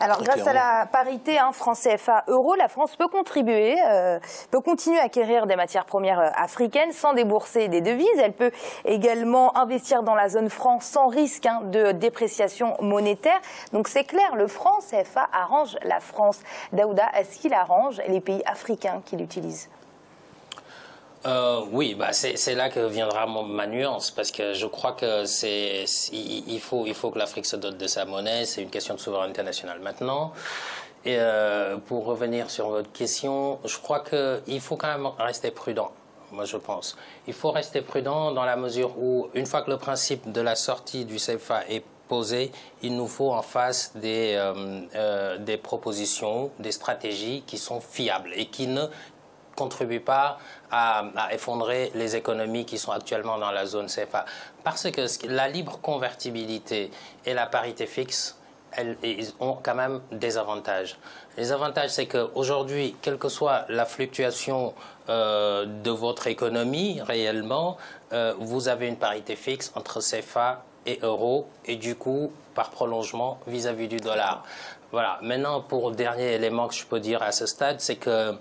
Alors, grâce à la parité franc CFA euro, la France peut contribuer, peut continuer à acquérir des matières premières africaines sans débourser des devises. Elle peut également investir dans la zone franc sans risque de dépréciation monétaire. Donc c'est clair, le franc CFA arrange la France. Daouda, est-ce qu'il arrange les pays africains qui l'utilisent ? Oui, c'est là que viendra ma nuance, parce que je crois que il faut que l'Afrique se dote de sa monnaie, c'est une question de souveraineté nationale maintenant. Et pour revenir sur votre question, je crois qu'il faut quand même rester prudent. Moi, je pense. Il faut rester prudent dans la mesure où, une fois que le principe de la sortie du CFA est posé, il nous faut en face des propositions, des stratégies qui sont fiables et qui ne contribuent pas à effondrer les économies qui sont actuellement dans la zone CFA. Parce que la libre convertibilité et la parité fixe, ils ont quand même des avantages. Les avantages, c'est qu'aujourd'hui, quelle que soit la fluctuation de votre économie réellement, vous avez une parité fixe entre CFA et euro, et du coup, par prolongement, vis-à-vis du dollar. Voilà. Maintenant, pour le dernier élément que je peux dire à ce stade, c'est que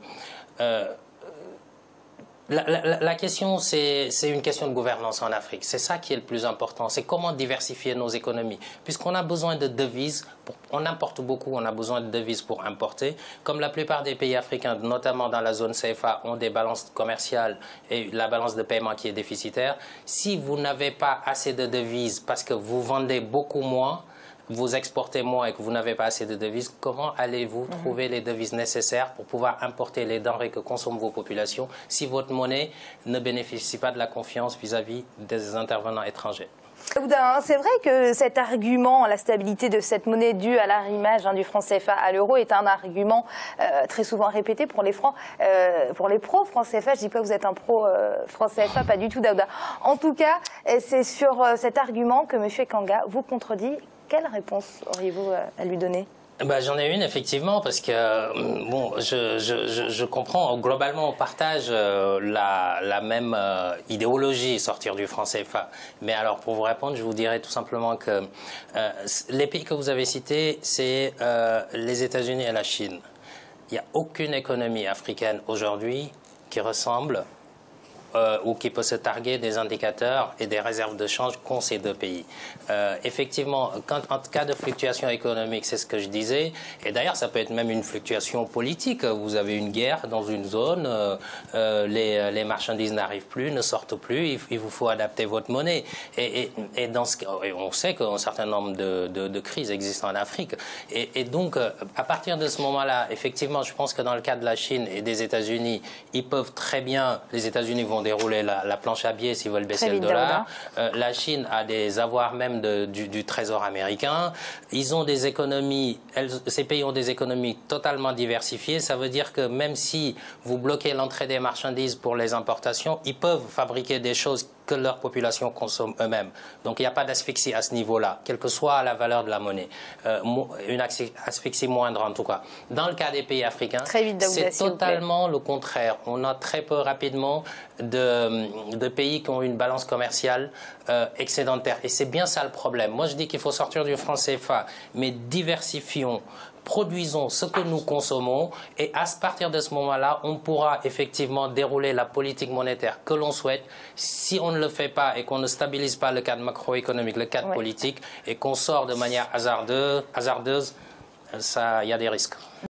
la question, c'est une question de gouvernance en Afrique. C'est ça qui est le plus important. C'est comment diversifier nos économies. Puisqu'on a besoin de devises, on importe beaucoup, on a besoin de devises pour importer. Comme la plupart des pays africains, notamment dans la zone CFA, ont des balances commerciales et la balance de paiement qui est déficitaire, si vous n'avez pas assez de devises parce que vous vendez beaucoup moins, vous exportez moins et que vous n'avez pas assez de devises, comment allez-vous trouver les devises nécessaires pour pouvoir importer les denrées que consomment vos populations si votre monnaie ne bénéficie pas de la confiance vis-à-vis des intervenants étrangers? C'est vrai que cet argument, la stabilité de cette monnaie due à l'arrimage du franc CFA à l'euro est un argument très souvent répété pour les pros franc CFA. Je ne dis pas que vous êtes un pro franc CFA, pas du tout, Daouda. En tout cas, c'est sur cet argument que M. Ekanga vous contredit. Quelle réponse auriez-vous à lui donner ? J'en ai une, effectivement, parce que bon, je comprends. Globalement, on partage la même idéologie, sortir du franc CFA. Mais alors, pour vous répondre, je vous dirais tout simplement que les pays que vous avez cités, c'est les États-Unis et la Chine. Il n'y a aucune économie africaine aujourd'hui qui ressemble ou qui peut se targuer des indicateurs et des réserves de change qu'ont ces deux pays. Effectivement, en cas de fluctuation économique, c'est ce que je disais, et d'ailleurs ça peut être même une fluctuation politique. Vous avez une guerre dans une zone, les marchandises n'arrivent plus, ne sortent plus, il vous faut adapter votre monnaie. Et on sait qu'un certain nombre de crises existent en Afrique. Et donc, à partir de ce moment-là, effectivement, je pense que dans le cas de la Chine et des États-Unis, ils peuvent très bien, les États-Unis vont dérouler la planche à billets s'ils veulent baisser le dollar. La Chine a des avoirs même du Trésor américain. Ils ont des économies, ces pays ont des économies totalement diversifiées. Ça veut dire que même si vous bloquez l'entrée des marchandises pour les importations, ils peuvent fabriquer des choses que leur population consomme eux-mêmes. Donc il n'y a pas d'asphyxie à ce niveau-là, quelle que soit la valeur de la monnaie. Une asphyxie moindre en tout cas. Dans le cas des pays africains, c'est totalement le contraire. On a très peu rapidement de pays qui ont une balance commerciale excédentaire. Et c'est bien ça le problème. Moi je dis qu'il faut sortir du franc CFA, mais diversifions. Produisons ce que nous consommons et à partir de ce moment-là, on pourra effectivement dérouler la politique monétaire que l'on souhaite. Si on ne le fait pas et qu'on ne stabilise pas le cadre macroéconomique, le cadre politique et qu'on sort de manière hasardeuse, il y a des risques.